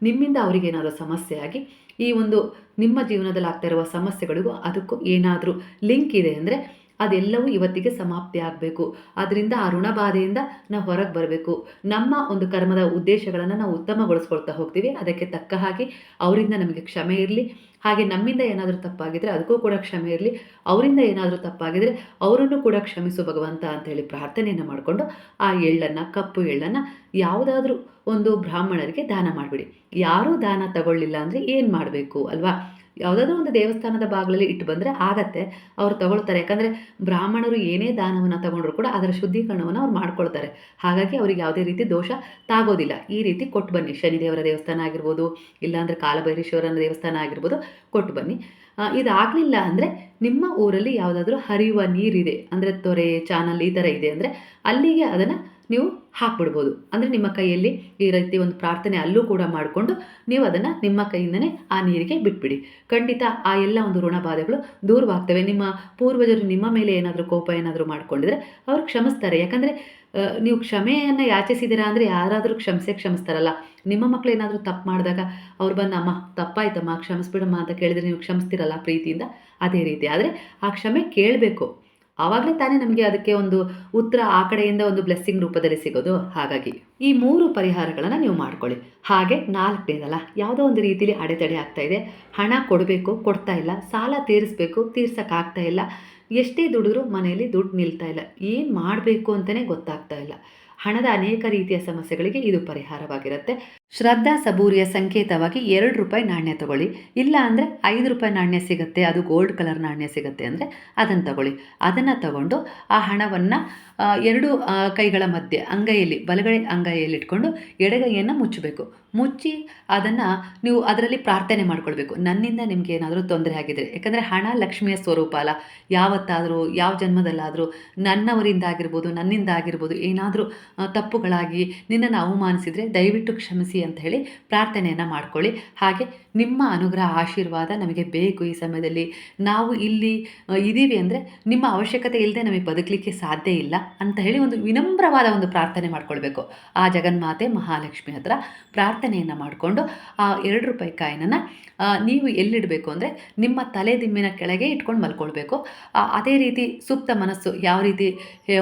ನಿಮ್ಮಿಂದ ಅವರಿಗೇನಾದರೂ ಸಮಸ್ಯೆ ಆಗಿ ಈ ಒಂದು ನಿಮ್ಮ ಜೀವನದಲ್ಲಿ ಆಗ್ತಾ ಇರುವ ಸಮಸ್ಯೆಗಳಿಗೂ ಅದಕ್ಕೂ ಏನಾದರೂ ಲಿಂಕ್ ಇದೆ ಅಂದರೆ ಅದೆಲ್ಲವೂ ಇವತ್ತಿಗೆ ಸಮಾಪ್ತಿ ಆಗಬೇಕು. ಅದರಿಂದ ಆ ಋಣಬಾಧೆಯಿಂದ ನಾವು ಹೊರಗೆ ಬರಬೇಕು. ನಮ್ಮ ಒಂದು ಕರ್ಮದ ಉದ್ದೇಶಗಳನ್ನು ನಾವು ಉತ್ತಮಗೊಳಿಸ್ಕೊಳ್ತಾ ಹೋಗ್ತೀವಿ. ಅದಕ್ಕೆ ತಕ್ಕ ಹಾಗೆ ಅವರಿಂದ ನಮಗೆ ಕ್ಷಮೆ ಇರಲಿ. ಹಾಗೆ ನಮ್ಮಿಂದ ಏನಾದರೂ ತಪ್ಪಾಗಿದ್ದರೆ ಅದಕ್ಕೂ ಕೂಡ ಕ್ಷಮೆ ಇರಲಿ. ಅವರಿಂದ ಏನಾದರೂ ತಪ್ಪಾಗಿದ್ದರೆ ಅವರನ್ನು ಕೂಡ ಕ್ಷಮಿಸು ಭಗವಂತ ಅಂತೇಳಿ ಪ್ರಾರ್ಥನೆಯನ್ನು ಮಾಡಿಕೊಂಡು ಆ ಎಳ್ಳನ್ನು, ಕಪ್ಪು ಎಳ್ಳನ್ನು ಯಾವುದಾದ್ರೂ ಒಂದು ಬ್ರಾಹ್ಮಣರಿಗೆ ದಾನ ಮಾಡಿಬಿಡಿ. ಯಾರೂ ದಾನ ತಗೊಳ್ಳಿಲ್ಲ ಅಂದರೆ ಏನು ಮಾಡಬೇಕು ಅಲ್ವಾ? ಯಾವುದಾದ್ರೂ ಒಂದು ದೇವಸ್ಥಾನದ ಬಾಗಿಲಲ್ಲಿ ಇಟ್ಟು ಬಂದರೆ ಆಗತ್ತೆ, ಅವ್ರು ತಗೊಳ್ತಾರೆ. ಯಾಕಂದರೆ ಬ್ರಾಹ್ಮಣರು ಏನೇ ದಾನವನ್ನು ತಗೊಂಡ್ರು ಕೂಡ ಅದರ ಶುದ್ಧೀಕರಣವನ್ನು ಅವ್ರು ಮಾಡ್ಕೊಳ್ತಾರೆ. ಹಾಗಾಗಿ ಅವ್ರಿಗೆ ಯಾವುದೇ ರೀತಿ ದೋಷ ತಾಗೋದಿಲ್ಲ. ಈ ರೀತಿ ಕೊಟ್ಟು ಬನ್ನಿ. ಶನಿದೇವರ ದೇವಸ್ಥಾನ ಆಗಿರ್ಬೋದು, ಇಲ್ಲಾಂದರೆ ಕಾಲಭೈರೇಶ್ವರನ ದೇವಸ್ಥಾನ ಆಗಿರ್ಬೋದು, ಕೊಟ್ಟು ಬನ್ನಿ. ಇದಾಗಲಿಲ್ಲ ಅಂದರೆ ನಿಮ್ಮ ಊರಲ್ಲಿ ಯಾವುದಾದ್ರೂ ಹರಿಯುವ ನೀರಿದೆ ಅಂದರೆ ತೊರೆ, ಚಾನಲ್ ಈ ಥರ ಇದೆ ಅಂದರೆ ಅಲ್ಲಿಗೆ ಅದನ್ನು ನೀವು ಹಾಕ್ಬಿಡ್ಬೋದು. ಅಂದರೆ ನಿಮ್ಮ ಕೈಯಲ್ಲಿ ಈ ರೀತಿ ಒಂದು ಪ್ರಾರ್ಥನೆ ಅಲ್ಲೂ ಕೂಡ ಮಾಡಿಕೊಂಡು ನೀವು ಅದನ್ನು ನಿಮ್ಮ ಕೈಯಿಂದನೇ ಆ ನೀರಿಗೆ ಬಿಟ್ಬಿಡಿ. ಖಂಡಿತ ಆ ಎಲ್ಲ ಒಂದು ಋಣ ಬಾಧೆಗಳು ದೂರವಾಗ್ತವೆ. ನಿಮ್ಮ ಪೂರ್ವಜರು ನಿಮ್ಮ ಮೇಲೆ ಏನಾದರೂ ಕೋಪ ಏನಾದರೂ ಮಾಡ್ಕೊಂಡಿದ್ರೆ ಅವ್ರು ಕ್ಷಮಿಸ್ತಾರೆ. ಯಾಕಂದರೆ ನೀವು ಕ್ಷಮೆಯನ್ನು ಯಾಚಿಸಿದ್ದೀರಾ ಅಂದರೆ ಯಾರಾದರೂ ಕ್ಷಮಿಸ್ತಾರಲ್ಲ. ನಿಮ್ಮ ಮಕ್ಕಳು ಏನಾದರೂ ತಪ್ಪು ಮಾಡಿದಾಗ ಅವ್ರು ಬಂದು ಅಮ್ಮ ತಪ್ಪಾಯ್ತಮ್ಮ ಕ್ಷಮಿಸ್ಬಿಡಮ್ಮ ಅಂತ ಕೇಳಿದರೆ ನೀವು ಕ್ಷಮಿಸ್ತಿರಲ್ಲ ಪ್ರೀತಿಯಿಂದ, ಅದೇ ರೀತಿ. ಆದರೆ ಆ ಕ್ಷಮೆ ಕೇಳಬೇಕು. ಆವಾಗಲೇ ತಾನೇ ನಮಗೆ ಅದಕ್ಕೆ ಒಂದು ಉತ್ತರ ಆ ಕಡೆಯಿಂದ ಒಂದು ಬ್ಲೆಸ್ಸಿಂಗ್ ರೂಪದಲ್ಲಿ ಸಿಗೋದು. ಹಾಗಾಗಿ ಈ 3 ಪರಿಹಾರಗಳನ್ನು ನೀವು ಮಾಡ್ಕೊಳ್ಳಿ. ಹಾಗೆ 4ನೇದಲ್ಲ, ಯಾವುದೋ ಒಂದು ರೀತಿಯಲ್ಲಿ ಅಡೆತಡೆ ಆಗ್ತಾ ಇದೆ, ಹಣ ಕೊಡಬೇಕು ಕೊಡ್ತಾ ಇಲ್ಲ, ಸಾಲ ತೀರಿಸಬೇಕು ತೀರ್ಸೋಕ್ಕಾಗ್ತಾ ಇಲ್ಲ, ಎಷ್ಟೇ ದುಡಿದ್ರೂ ಮನೆಯಲ್ಲಿ ದುಡ್ಡು ನಿಲ್ತಾ ಇಲ್ಲ, ಏನು ಮಾಡಬೇಕು ಅಂತಲೇ ಗೊತ್ತಾಗ್ತಾ ಇಲ್ಲ. ಹಣದ ಅನೇಕ ರೀತಿಯ ಸಮಸ್ಯೆಗಳಿಗೆ ಇದು ಪರಿಹಾರವಾಗಿರುತ್ತೆ. ಶ್ರದ್ಧಾ ಸಬೂರಿಯ ಸಂಕೇತವಾಗಿ ₹2 ನಾಣ್ಯ ತಗೊಳ್ಳಿ. ಇಲ್ಲ ಅಂದರೆ ₹5 ನಾಣ್ಯ ಸಿಗುತ್ತೆ, ಅದು ಗೋಲ್ಡ್ ಕಲರ್ ನಾಣ್ಯ ಸಿಗುತ್ತೆ ಅಂದರೆ ಅದನ್ನು ತಗೊಳ್ಳಿ. ಅದನ್ನು ತಗೊಂಡು ಆ ಹಣವನ್ನು 2 ಕೈಗಳ ಮಧ್ಯೆ ಅಂಗೈಯಲ್ಲಿ, ಬಲಗೈ ಅಂಗೈಯಲ್ಲಿ ಇಟ್ಕೊಂಡು ಎಡಗೈಯನ್ನು ಮುಚ್ಚಬೇಕು. ಮುಚ್ಚಿ ಅದನ್ನು ನೀವು ಅದರಲ್ಲಿ ಪ್ರಾರ್ಥನೆ ಮಾಡ್ಕೊಳ್ಬೇಕು. ನನ್ನಿಂದ ನಿಮಗೆ ಏನಾದರೂ ತೊಂದರೆ ಆಗಿದ್ರೆ, ಯಾಕಂದರೆ ಹಣ ಲಕ್ಷ್ಮಿಯ ಸ್ವರೂಪ ಅಲ್ಲ. ಯಾವತ್ತಾದರೂ ಯಾವ ಜನ್ಮದಲ್ಲಾದರೂ ನನ್ನವರಿಂದ ಆಗಿರ್ಬೋದು, ನನ್ನಿಂದ ಆಗಿರ್ಬೋದು, ಏನಾದರೂ ತಪ್ಪುಗಳಾಗಿ ನಿನ್ನನ್ನು ಅವಮಾನಿಸಿದರೆ ದಯವಿಟ್ಟು ಕ್ಷಮಿಸಿ ಅಂತ ಹೇಳಿ ಪ್ರಾರ್ಥನೆಯನ್ನು ಮಾಡ್ಕೊಳ್ಳಿ. ಹಾಗೆ ನಿಮ್ಮ ಅನುಗ್ರಹ ಆಶೀರ್ವಾದ ನಮಗೆ ಬೇಕು. ಈ ಸಮಯದಲ್ಲಿ ನಾವು ಇಲ್ಲಿ ಇದ್ದೀವಿ ಅಂದರೆ ನಿಮ್ಮ ಅವಶ್ಯಕತೆ ಇಲ್ಲದೆ ನಮಗೆ ಬದುಕಲಿಕ್ಕೆ ಸಾಧ್ಯ ಇಲ್ಲ ಅಂತ ಹೇಳಿ ಒಂದು ವಿನಮ್ರವಾದ ಒಂದು ಪ್ರಾರ್ಥನೆ ಮಾಡ್ಕೊಳ್ಬೇಕು. ಆ ಜಗನ್ಮಾತೆ ಮಹಾಲಕ್ಷ್ಮಿ ಹತ್ರ ಪ್ರಾರ್ಥನೆಯನ್ನು ಮಾಡಿಕೊಂಡು ಆ ₹2 ಕಾಯಿನನ್ನು ನೀವು ಎಲ್ಲಿಡಬೇಕು ಅಂದರೆ ನಿಮ್ಮ ತಲೆ ದಿಂಬಿನ ಕೆಳಗೆ ಇಟ್ಕೊಂಡು ಮಲ್ಕೊಳ್ಬೇಕು. ಅದೇ ರೀತಿ ಸೂಕ್ತ ಮನಸ್ಸು ಯಾವ ರೀತಿ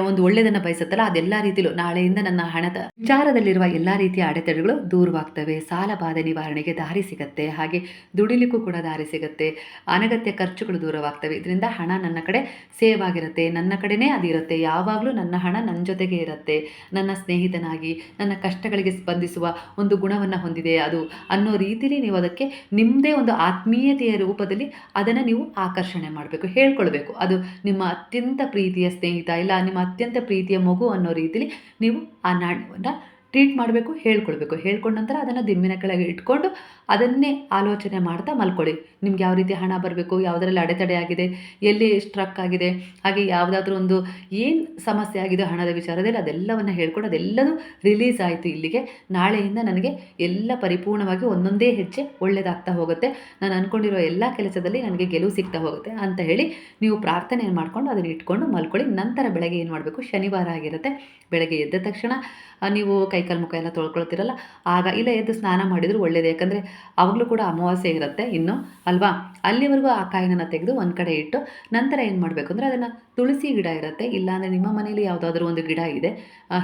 ಒಂದು ಒಳ್ಳೆಯದನ್ನು ಬಯಸುತ್ತಲ್ಲ, ಅದೆಲ್ಲ ರೀತಿಲೂ ನಾಳೆಯಿಂದ ನನ್ನ ಹಣದ ವಿಚಾರದಲ್ಲಿರುವ ಎಲ್ಲ ರೀತಿಯ ಅಡೆತಡೆಗಳು ದೂರವಾಗ್ತವೆ. ಸಾಲ ಬಾಧೆ ನಿವಾರಣೆಗೆ ದಾರಿ ಸಿಗುತ್ತೆ. ಹಾಗೆ ದುಡಿಲಿಕ್ಕೂ ಕೂಡ ದಾರಿ ಸಿಗುತ್ತೆ. ಅನಗತ್ಯ ಖರ್ಚುಗಳು ದೂರವಾಗ್ತವೆ. ಇದರಿಂದ ಹಣ ನನ್ನ ಕಡೆ ಸೇವ್ ಆಗಿರುತ್ತೆ, ನನ್ನ ಕಡೆನೇ ಅದಿರುತ್ತೆ. ಯಾವಾಗಲೂ ನನ್ನ ಹಣ ನನ್ನ ಜೊತೆಗೆ ಇರುತ್ತೆ. ನನ್ನ ಸ್ನೇಹಿತನಾಗಿ ನನ್ನ ಕಷ್ಟಗಳಿಗೆ ಸ್ಪಂದಿಸುವ ಒಂದು ಗುಣವನ್ನು ಹೊಂದಿದೆ ಅದು ಅನ್ನೋ ರೀತಿಯಲ್ಲಿ ನೀವು ಅದಕ್ಕೆ ನಿಮ್ಮದೇ ಒಂದು ಆತ್ಮೀಯತೆಯ ರೂಪದಲ್ಲಿ ಅದನ್ನು ನೀವು ಆಕರ್ಷಣೆ ಮಾಡಬೇಕು, ಹೇಳ್ಕೊಳ್ಬೇಕು. ಅದು ನಿಮ್ಮ ಅತ್ಯಂತ ಪ್ರೀತಿಯ ಸ್ನೇಹಿತ ಇಲ್ಲ ನಿಮ್ಮ ಅತ್ಯಂತ ಪ್ರೀತಿಯ ಮಗು ಅನ್ನೋ ರೀತಿಯಲ್ಲಿ ನೀವು ಆ ನಾಣ್ಯವನ್ನು ಟ್ರೀಟ್ ಮಾಡಬೇಕು, ಹೇಳ್ಕೊಂಡ ನಂತರ ಅದನ್ನು ದಿಂಬಿನ ಕೆಳಗೆ ಇಟ್ಕೊಂಡು ಅದನ್ನೇ ಆಲೋಚನೆ ಮಾಡ್ತಾ ಮಲ್ಕೊಳ್ಳಿ. ನಿಮ್ಗೆ ಯಾವ ರೀತಿ ಹಣ ಬರಬೇಕು, ಯಾವುದರಲ್ಲಿ ಅಡೆತಡೆ ಆಗಿದೆ, ಎಲ್ಲಿ ಸ್ಟ್ರಕ್ ಆಗಿದೆ, ಹಾಗೆ ಯಾವುದಾದ್ರೂ ಒಂದು ಏನು ಸಮಸ್ಯೆ ಆಗಿದೆ ಹಣದ ವಿಚಾರದಲ್ಲಿ ಅದೆಲ್ಲವನ್ನು ಹೇಳ್ಕೊಂಡು ಅದೆಲ್ಲವೂ ರಿಲೀಸ್ ಆಯಿತು. ಇಲ್ಲಿಗೆ ನಾಳೆಯಿಂದ ನನಗೆ ಎಲ್ಲ ಪರಿಪೂರ್ಣವಾಗಿ ಒಂದೊಂದೇ ಹೆಜ್ಜೆ ಒಳ್ಳೆಯದಾಗ್ತಾ ಹೋಗುತ್ತೆ, ನಾನು ಅಂದ್ಕೊಂಡಿರೋ ಎಲ್ಲ ಕೆಲಸದಲ್ಲಿ ನನಗೆ ಗೆಲುವು ಸಿಗ್ತಾ ಹೋಗುತ್ತೆ ಅಂತ ಹೇಳಿ ನೀವು ಪ್ರಾರ್ಥನೆ ಮಾಡಿಕೊಂಡು ಅದನ್ನು ಇಟ್ಕೊಂಡು ಮಲ್ಕೊಳ್ಳಿ. ನಂತರ ಬೆಳಗ್ಗೆ ಏನು ಮಾಡಬೇಕು, ಶನಿವಾರ ಆಗಿರುತ್ತೆ, ಬೆಳಗ್ಗೆ ಎದ್ದ ತಕ್ಷಣ ನೀವು ಕೈಕಾಲು ಮುಖ ಎಲ್ಲ ತೊಳ್ಕೊಳ್ತಿರಲ್ಲ ಆಗ, ಇಲ್ಲ ಎದ್ದು ಸ್ನಾನ ಮಾಡಿದರೂ ಒಳ್ಳೆಯದು. ಯಾಕಂದರೆ ಆವಾಗಲೂ ಕೂಡ ಅಮಾವಾಸ್ಯೆ ಇರುತ್ತೆ ಇನ್ನು ಅಲ್ವಾ, ಅಲ್ಲಿವರೆಗೂ ಆ ಕಾಯಿನನ್ನು ತೆಗೆದು ಒಂದು ಕಡೆ ಇಟ್ಟು ನಂತರ ಏನು ಮಾಡಬೇಕು ಅಂದರೆ ಅದನ್ನು ತುಳಸಿ ಗಿಡ ಇರುತ್ತೆ, ಇಲ್ಲಾಂದರೆ ನಿಮ್ಮ ಮನೇಲಿ ಯಾವುದಾದ್ರೂ ಒಂದು ಗಿಡ ಇದೆ,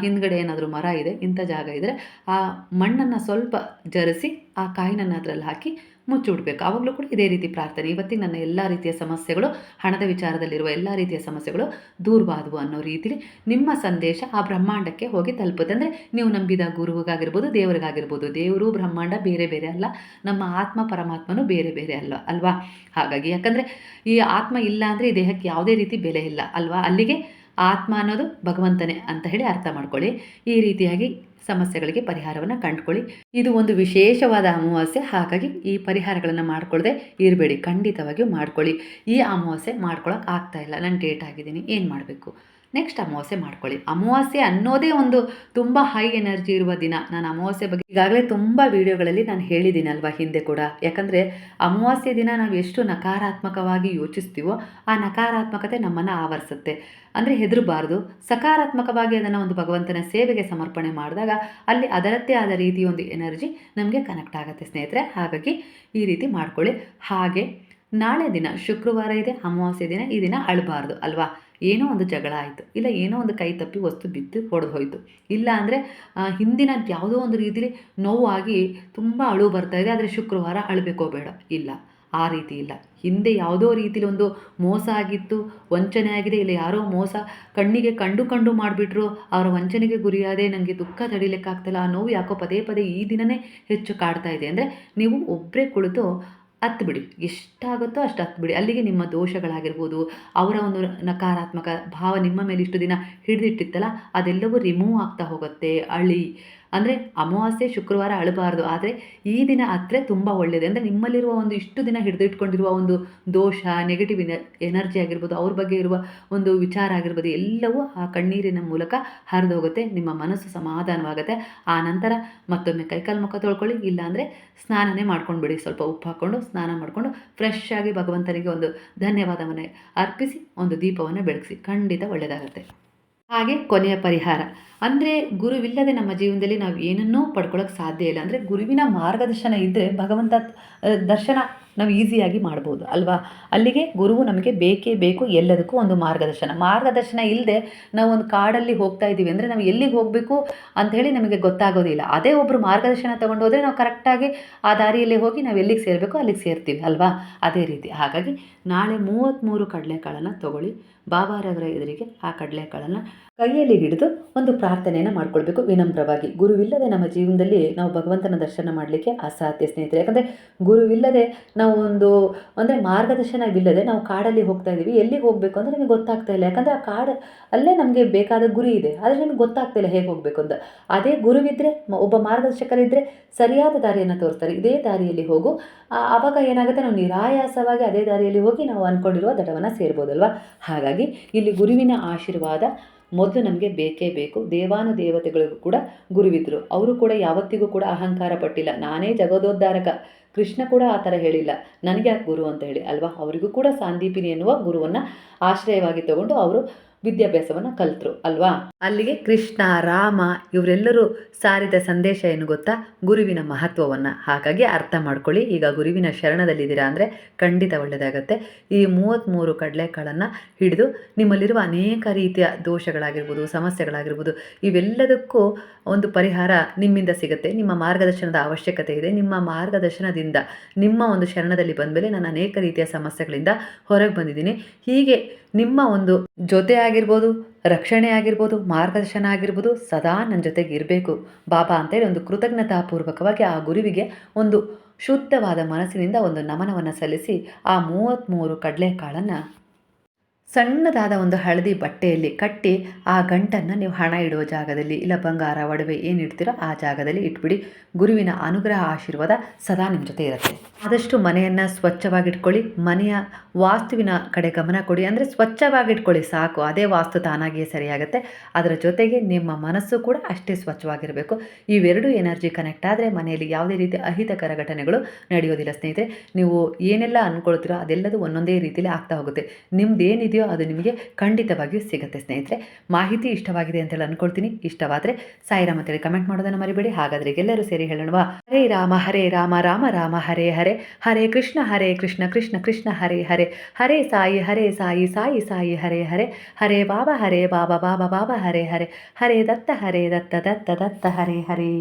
ಹಿಂದ್ಗಡೆ ಏನಾದರೂ ಮರ ಇದೆ, ಇಂಥ ಜಾಗ ಇದ್ದರೆ ಆ ಮಣ್ಣನ್ನು ಸ್ವಲ್ಪ ಜರಿಸಿ ಆ ಕಾಯಿನನ್ನು ಅದರಲ್ಲಿ ಹಾಕಿ ಮುಚ್ಚಿಬಿಡ್ಬೇಕು. ಆವಾಗಲೂ ಕೂಡ ಇದೇ ರೀತಿ ಪ್ರಾರ್ಥನೆ, ಇವತ್ತಿಗೆ ನನ್ನ ಎಲ್ಲ ರೀತಿಯ ಸಮಸ್ಯೆಗಳು, ಹಣದ ವಿಚಾರದಲ್ಲಿರುವ ಎಲ್ಲ ರೀತಿಯ ಸಮಸ್ಯೆಗಳು ದೂರವಾದವು ಅನ್ನೋ ರೀತಿಲಿ ನಿಮ್ಮ ಸಂದೇಶ ಆ ಬ್ರಹ್ಮಾಂಡಕ್ಕೆ ಹೋಗಿ ತಲುಪುತ್ತೆ. ಅಂದರೆ ನೀವು ನಂಬಿದ ಗುರುವಿಗಾಗಿರ್ಬೋದು, ದೇವರಿಗಾಗಿರ್ಬೋದು, ದೇವರು ಬ್ರಹ್ಮಾಂಡ ಬೇರೆ ಬೇರೆ ಅಲ್ಲ, ನಮ್ಮ ಆತ್ಮ ಪರಮಾತ್ಮನೂ ಬೇರೆ ಬೇರೆ ಅಲ್ವಾ. ಹಾಗಾಗಿ ಯಾಕಂದರೆ ಈ ಆತ್ಮ ಇಲ್ಲ ಅಂದರೆ ಈ ದೇಹಕ್ಕೆ ಯಾವುದೇ ರೀತಿ ಬೆಲೆ ಇಲ್ಲ ಅಲ್ವಾ. ಅಲ್ಲಿಗೆ ಆತ್ಮ ಅನ್ನೋದು ಭಗವಂತನೇ ಅಂತ ಹೇಳಿ ಅರ್ಥ ಮಾಡ್ಕೊಳ್ಳಿ. ಈ ರೀತಿಯಾಗಿ ಸಮಸ್ಯೆಗಳಿಗೆ ಪರಿಹಾರವನ್ನು ಕಂಡುಕೊಳ್ಳಿ. ಇದು ಒಂದು ವಿಶೇಷವಾದ ಅಮಾವಾಸ್ಯೆ, ಹಾಗಾಗಿ ಈ ಪರಿಹಾರಗಳನ್ನು ಮಾಡ್ಕೊಳ್ಳದೆ ಇರಬೇಡಿ, ಖಂಡಿತವಾಗಿಯೂ ಮಾಡ್ಕೊಳ್ಳಿ. ಈ ಅಮಾವಾಸ್ಯೆ ಮಾಡ್ಕೊಳ್ಳೋಕೆ ಆಗ್ತಾ ಇಲ್ಲ, ನಾನು ಡೇಟ್ ಆಗಿದ್ದೀನಿ, ಏನು ಮಾಡಬೇಕು, ನೆಕ್ಸ್ಟ್ ಅಮಾವಾಸ್ಯೆ ಮಾಡ್ಕೊಳ್ಳಿ. ಅಮಾವಾಸ್ಯೆ ಅನ್ನೋದೇ ಒಂದು ತುಂಬ ಹೈ ಎನರ್ಜಿ ಇರುವ ದಿನ. ನಾನು ಅಮಾವಾಸ್ಯೆ ಬಗ್ಗೆ ಈಗಾಗಲೇ ತುಂಬ ವಿಡಿಯೋಗಳಲ್ಲಿ ನಾನು ಹೇಳಿದ್ದೀನಲ್ವ ಹಿಂದೆ ಕೂಡ. ಯಾಕಂದರೆ ಅಮಾವಾಸ್ಯೆ ದಿನ ನಾವು ಎಷ್ಟು ನಕಾರಾತ್ಮಕವಾಗಿ ಯೋಚಿಸ್ತೀವೋ ಆ ನಕಾರಾತ್ಮಕತೆ ನಮ್ಮನ್ನು ಆವರಿಸುತ್ತೆ. ಅಂದರೆ ಹೆದರಬಾರ್ದು, ಸಕಾರಾತ್ಮಕವಾಗಿ ಅದನ್ನು ಒಂದು ಭಗವಂತನ ಸೇವೆಗೆ ಸಮರ್ಪಣೆ ಮಾಡಿದಾಗ ಅಲ್ಲಿ ಅದರದ್ದೇ ಆದ ರೀತಿಯ ಒಂದು ಎನರ್ಜಿ ನಮಗೆ ಕನೆಕ್ಟ್ ಆಗುತ್ತೆ ಸ್ನೇಹಿತರೆ. ಹಾಗಾಗಿ ಈ ರೀತಿ ಮಾಡ್ಕೊಳ್ಳಿ. ಹಾಗೆ ನಾಳೆ ದಿನ ಶುಕ್ರವಾರ ಇದೆ, ಅಮಾವಾಸ್ಯೆ ದಿನ, ಈ ದಿನ ಅಳಬಾರ್ದು ಅಲ್ವಾ. ಏನೋ ಒಂದು ಜಗಳ ಆಯಿತು, ಇಲ್ಲ ಏನೋ ಒಂದು ಕೈ ತಪ್ಪಿ ವಸ್ತು ಬಿದ್ದು ಹೊಡೆದು ಹೋಯಿತು, ಇಲ್ಲ ಅಂದರೆ ಹಿಂದಿನ ಯಾವುದೋ ಒಂದು ರೀತಿಲಿ ನೋವಾಗಿ ತುಂಬ ಅಳು ಬರ್ತಾಯಿದೆ, ಆದರೆ ಶುಕ್ರವಾರ ಅಳಬೇಕೋ ಬೇಡ, ಇಲ್ಲ ಆ ರೀತಿ ಇಲ್ಲ. ಹಿಂದೆ ಯಾವುದೋ ರೀತಿಲಿ ಒಂದು ಮೋಸ ಆಗಿತ್ತು, ವಂಚನೆ ಆಗಿದೆ, ಇಲ್ಲ ಯಾರೋ ಮೋಸ ಕಣ್ಣಿಗೆ ಕಂಡು ಮಾಡಿಬಿಟ್ರು, ಅವರ ವಂಚನೆಗೆ ಗುರಿಯಾದೆ, ನನಗೆ ದುಃಖ ತಡಿಲಿಕ್ಕಾಗ್ತಿಲ್ಲ, ಆ ನೋವು ಯಾಕೋ ಪದೇ ಪದೇ ಈ ದಿನವೇ ಹೆಚ್ಚು ಕಾಡ್ತಾ ಇದೆ ಅಂದರೆ ನೀವು ಒಬ್ಬರೇ ಕುಳಿತು ಹತ್ಬಿಡಿ, ಎಷ್ಟಾಗುತ್ತೋ ಅಷ್ಟು ಹತ್ಬಿಡಿ. ಅಲ್ಲಿಗೆ ನಿಮ್ಮ ದೋಷಗಳಾಗಿರ್ಬೋದು, ಅವರ ಒಂದು ನಕಾರಾತ್ಮಕ ಭಾವ ನಿಮ್ಮ ಮೇಲೆ ಇಷ್ಟು ದಿನ ಹಿಡಿದಿಟ್ಟಿತ್ತಲ್ಲ ಅದೆಲ್ಲವೂ ರಿಮೂವ್ ಆಗ್ತಾ ಹೋಗುತ್ತೆ. ಅಳಿ ಅಂದರೆ ಅಮಾವಾಸ್ಯೆ ಶುಕ್ರವಾರ ಅಳಬಾರ್ದು, ಆದರೆ ಈ ದಿನ ಅತ್ತರೆ ತುಂಬ ಒಳ್ಳೆಯದು. ಅಂದರೆ ನಿಮ್ಮಲ್ಲಿರುವ ಒಂದು ಇಷ್ಟು ದಿನ ಹಿಡಿದಿಟ್ಕೊಂಡಿರುವ ಒಂದು ದೋಷ, ನೆಗೆಟಿವ್ ಎನರ್ಜಿ ಆಗಿರ್ಬೋದು, ಅವ್ರ ಬಗ್ಗೆ ಇರುವ ಒಂದು ವಿಚಾರ ಆಗಿರ್ಬೋದು, ಎಲ್ಲವೂ ಆ ಕಣ್ಣೀರಿನ ಮೂಲಕ ಹರಿದು ಹೋಗುತ್ತೆ. ನಿಮ್ಮ ಮನಸ್ಸು ಸಮಾಧಾನವಾಗುತ್ತೆ. ಆ ನಂತರ ಮತ್ತೊಮ್ಮೆ ಕೈಕಾಲು ಮುಖ ತೊಳ್ಕೊಳ್ಳಿ, ಇಲ್ಲಾಂದರೆ ಸ್ನಾನನೇ ಮಾಡ್ಕೊಂಡು ಬಿಡಿ. ಸ್ವಲ್ಪ ಉಪ್ಪು ಹಾಕ್ಕೊಂಡು ಸ್ನಾನ ಮಾಡಿಕೊಂಡು ಫ್ರೆಶ್ ಆಗಿ ಭಗವಂತನಿಗೆ ಒಂದು ಧನ್ಯವಾದವನ್ನು ಅರ್ಪಿಸಿ ಒಂದು ದೀಪವನ್ನು ಬೆಳಗಿಸಿ, ಖಂಡಿತ ಒಳ್ಳೆಯದಾಗುತ್ತೆ. ಹಾಗೆ ಕೊನೆಯ ಪರಿಹಾರ ಅಂದರೆ ಗುರುವಿಲ್ಲದೆ ನಮ್ಮ ಜೀವನದಲ್ಲಿ ನಾವು ಏನನ್ನೂ ಪಡ್ಕೊಳ್ಳೋಕೆ ಸಾಧ್ಯ ಇಲ್ಲ. ಅಂದರೆ ಗುರುವಿನ ಮಾರ್ಗದರ್ಶನ ಇದ್ದರೆ ಭಗವಂತ ದರ್ಶನ ನಾವು ಈಸಿಯಾಗಿ ಮಾಡ್ಬೋದು ಅಲ್ವಾ. ಅಲ್ಲಿಗೆ ಗುರುವು ನಮಗೆ ಬೇಕೇ ಬೇಕು, ಎಲ್ಲದಕ್ಕೂ ಒಂದು ಮಾರ್ಗದರ್ಶನ ಇಲ್ಲದೆ ನಾವು ಒಂದು ಕಾಡಲ್ಲಿ ಹೋಗ್ತಾ ಇದ್ದೀವಿ ಅಂದರೆ ನಾವು ಎಲ್ಲಿಗೆ ಹೋಗಬೇಕು ಅಂಥೇಳಿ ನಮಗೆ ಗೊತ್ತಾಗೋದಿಲ್ಲ. ಅದೇ ಒಬ್ಬರು ಮಾರ್ಗದರ್ಶನ ತೊಗೊಂಡು ಹೋದರೆ ನಾವು ಕರೆಕ್ಟಾಗಿ ಆ ದಾರಿಯಲ್ಲಿ ಹೋಗಿ ನಾವು ಎಲ್ಲಿಗೆ ಸೇರಬೇಕು ಅಲ್ಲಿಗೆ ಸೇರ್ತೀವಿ ಅಲ್ವಾ. ಅದೇ ರೀತಿ ಹಾಗಾಗಿ ನಾಳೆ 33 ಕಡಲೆಕಾಳನ್ನು ತೊಗೊಳ್ಳಿ. ಬಾಬಾರವರ ಎದುರಿಗೆ ಆ ಕಡಲೆಕಾಳನ್ನು ಕೈಯಲ್ಲಿ ಹಿಡಿದು ಒಂದು ಪ್ರಾರ್ಥನೆಯನ್ನು ಮಾಡ್ಕೊಳ್ಬೇಕು ವಿನಮ್ರವಾಗಿ. ಗುರುವಿಲ್ಲದೆ ನಮ್ಮ ಜೀವನದಲ್ಲಿ ನಾವು ಭಗವಂತನ ದರ್ಶನ ಮಾಡಲಿಕ್ಕೆ ಅಸಾಧ್ಯ ಸ್ನೇಹಿತರೆ. ಯಾಕಂದರೆ ಗುರುವಿಲ್ಲದೆ ನಾವು ಅಂದರೆ ಮಾರ್ಗದರ್ಶನವಿಲ್ಲದೆ ನಾವು ಕಾಡಲ್ಲಿ ಹೋಗ್ತಾ ಇದ್ದೀವಿ. ಎಲ್ಲಿಗೆ ಹೋಗಬೇಕು ಅಂದರೆ ನಮಗೆ ಗೊತ್ತಾಗ್ತಾ ಇಲ್ಲ. ಯಾಕಂದರೆ ಆ ಕಾಡು ಅಲ್ಲೇ ನಮಗೆ ಬೇಕಾದ ಗುರಿ ಇದೆ, ಆದರೆ ನಮಗೆ ಗೊತ್ತಾಗ್ತಾ ಇಲ್ಲ ಹೇಗೆ ಹೋಗಬೇಕು ಅಂತ. ಅದೇ ಗುರುವಿದ್ದರೆ, ಒಬ್ಬ ಮಾರ್ಗದರ್ಶಕರಿದ್ದರೆ ಸರಿಯಾದ ದಾರಿಯನ್ನು ತೋರಿಸ್ತಾರೆ. ಇದೇ ದಾರಿಯಲ್ಲಿ ಹೋಗು, ಆವಾಗ ಏನಾಗುತ್ತೆ, ನಾವು ನಿರಾಯಾಸವಾಗಿ ಅದೇ ದಾರಿಯಲ್ಲಿ ಹೋಗಿ ನಾವು ಅಂದ್ಕೊಂಡಿರುವ ದಡವನ್ನು ಸೇರ್ಬೋದಲ್ವ. ಹಾಗಾಗಿ ಇಲ್ಲಿ ಗುರುವಿನ ಆಶೀರ್ವಾದ ಮೊದಲು ನಮಗೆ ಬೇಕೇ ಬೇಕು. ದೇವಾನುದೇವತೆಗಳಿಗೂ ಕೂಡ ಗುರುವಿದ್ರು. ಅವರು ಕೂಡ ಯಾವತ್ತಿಗೂ ಕೂಡ ಅಹಂಕಾರ ಪಟ್ಟಿಲ್ಲ. ನಾನೇ ಜಗದೋದ್ಧಾರಕ, ಕೃಷ್ಣ ಕೂಡ ಆ ಥರ ಹೇಳಿಲ್ಲ ನನಗೆ ಯಾಕೆ ಗುರು ಅಂತ ಹೇಳಿ ಅಲ್ವಾ. ಅವರಿಗೂ ಕೂಡ ಸಾಂದೀಪಿನಿ ಎನ್ನುವ ಗುರುವನ್ನು ಆಶ್ರಯವಾಗಿ ತಗೊಂಡು ಅವರು ವಿದ್ಯಾಭ್ಯಾಸವನ್ನು ಕಲಿತರು ಅಲ್ವಾ. ಅಲ್ಲಿಗೆ ಕೃಷ್ಣ, ರಾಮ ಇವರೆಲ್ಲರೂ ಸಾರಿದ ಸಂದೇಶ ಏನು ಗೊತ್ತಾ, ಗುರುವಿನ ಮಹತ್ವವನ್ನು. ಹಾಗಾಗಿ ಅರ್ಥ ಮಾಡ್ಕೊಳ್ಳಿ. ಈಗ ಗುರುವಿನ ಶರಣದಲ್ಲಿದ್ದೀರಾ ಅಂದರೆ ಖಂಡಿತ ಒಳ್ಳೆಯದಾಗತ್ತೆ. ಈ 33 ಕಡಲೆಕಾಳನ್ನು ಹಿಡಿದು ನಿಮ್ಮಲ್ಲಿರುವ ಅನೇಕ ರೀತಿಯ ದೋಷಗಳಾಗಿರ್ಬೋದು, ಸಮಸ್ಯೆಗಳಾಗಿರ್ಬೋದು, ಇವೆಲ್ಲದಕ್ಕೂ ಒಂದು ಪರಿಹಾರ ನಿಮ್ಮಿಂದ ಸಿಗುತ್ತೆ. ನಿಮ್ಮ ಮಾರ್ಗದರ್ಶನದ ಅವಶ್ಯಕತೆ ಇದೆ. ನಿಮ್ಮ ಮಾರ್ಗದರ್ಶನದಿಂದ, ನಿಮ್ಮ ಒಂದು ಶರಣದಲ್ಲಿ ಬಂದಮೇಲೆ ನಾನು ಅನೇಕ ರೀತಿಯ ಸಮಸ್ಯೆಗಳಿಂದ ಹೊರಗೆ ಬಂದಿದ್ದೀನಿ. ಹೀಗೆ ನಿಮ್ಮ ಒಂದು ಜೊತೆ ಆಗಿರ್ಬೋದು, ರಕ್ಷಣೆ ಆಗಿರ್ಬೋದು, ಮಾರ್ಗದರ್ಶನ ಆಗಿರ್ಬೋದು, ಸದಾ ನನ್ನ ಜೊತೆಗೆ ಇರಬೇಕು ಬಾಬಾ ಅಂತೇಳಿ ಒಂದು ಕೃತಜ್ಞತಾಪೂರ್ವಕವಾಗಿ ಆ ಗುರುವಿಗೆ ಒಂದು ಶುದ್ಧವಾದ ಮನಸ್ಸಿನಿಂದ ಒಂದು ನಮನವನ್ನು ಸಲ್ಲಿಸಿ ಆ 33 ಕಡಲೆಕಾಳನ್ನು ಸಣ್ಣದಾದ ಒಂದು ಹಳದಿ ಬಟ್ಟೆಯಲ್ಲಿ ಕಟ್ಟಿ ಆ ಗಂಟನ್ನು ನೀವು ಹಣ ಇಡುವ ಜಾಗದಲ್ಲಿ, ಇಲ್ಲ ಬಂಗಾರ ಒಡವೆ ಏನು ಇಡ್ತೀರೋ ಆ ಜಾಗದಲ್ಲಿ ಇಟ್ಬಿಡಿ. ಗುರುವಿನ ಅನುಗ್ರಹ ಆಶೀರ್ವಾದ ಸದಾ ನಿಮ್ಮ ಜೊತೆ ಇರುತ್ತೆ. ಆದಷ್ಟು ಮನೆಯನ್ನು ಸ್ವಚ್ಛವಾಗಿಟ್ಕೊಳ್ಳಿ. ಮನೆಯ ವಾಸ್ತುವಿನ ಕಡೆ ಗಮನ ಕೊಡಿ. ಅಂದರೆ ಸ್ವಚ್ಛವಾಗಿಟ್ಕೊಳ್ಳಿ ಸಾಕು, ಅದೇ ವಾಸ್ತು ತಾನಾಗಿಯೇ ಸರಿಯಾಗುತ್ತೆ. ಅದರ ಜೊತೆಗೆ ನಿಮ್ಮ ಮನಸ್ಸು ಕೂಡ ಅಷ್ಟೇ ಸ್ವಚ್ಛವಾಗಿರಬೇಕು. ಇವೆರಡು ಎನರ್ಜಿ ಕನೆಕ್ಟ್ ಆದರೆ ಮನೆಯಲ್ಲಿ ಯಾವುದೇ ರೀತಿ ಅಹಿತಕರ ಘಟನೆಗಳು ನಡೆಯೋದಿಲ್ಲ ಸ್ನೇಹಿತರೆ. ನೀವು ಏನೆಲ್ಲ ಅಂದ್ಕೊಳ್ತೀರೋ ಅದೆಲ್ಲದೂ ಒಂದೊಂದೇ ರೀತಿಯಲ್ಲಿ ಆಗ್ತಾ ಹೋಗುತ್ತೆ. ನಿಮ್ಮದೇನಿದೆಯೋ ಅದು ನಿಮಗೆ ಖಂಡಿತವಾಗಿಯೂ ಸಿಗುತ್ತೆ ಸ್ನೇಹಿತರೆ. ಮಾಹಿತಿ ಇಷ್ಟವಾಗಿದೆ ಅಂತೇಳಿ ಅಂದ್ಕೊಳ್ತೀನಿ. ಇಷ್ಟವಾದರೆ ಸಾಯಿರಾಮ್ ಅಂತೇಳಿ ಕಮೆಂಟ್ ಮಾಡೋದನ್ನು ಮರಿಬೇಡಿ. ಹಾಗಾದರೆ ಎಲ್ಲರೂ ಸೇರಿ ಹೇಳೋಣವಾ, ಹರೇ ರಾಮ ರಾಮ ರಾಮ ಹರೇ ಹರೇ, ಹರೇ ಕೃಷ್ಣ ಕೃಷ್ಣ ಕೃಷ್ಣ ಹರೇ ಹರೇ, ಹರೇ ಸಾಯಿ ಸಾಯಿ ಸಾಯಿ ಹರೇ ಹರೇ, ಹರೇ ಬಾಬಾ ಬಾಬಾ ಬಾಬಾ ಹರೇ ಹರೇ, ಹರೇ ದತ್ತ ದತ್ತ ದತ್ತ ಹರೇ ಹರೇ.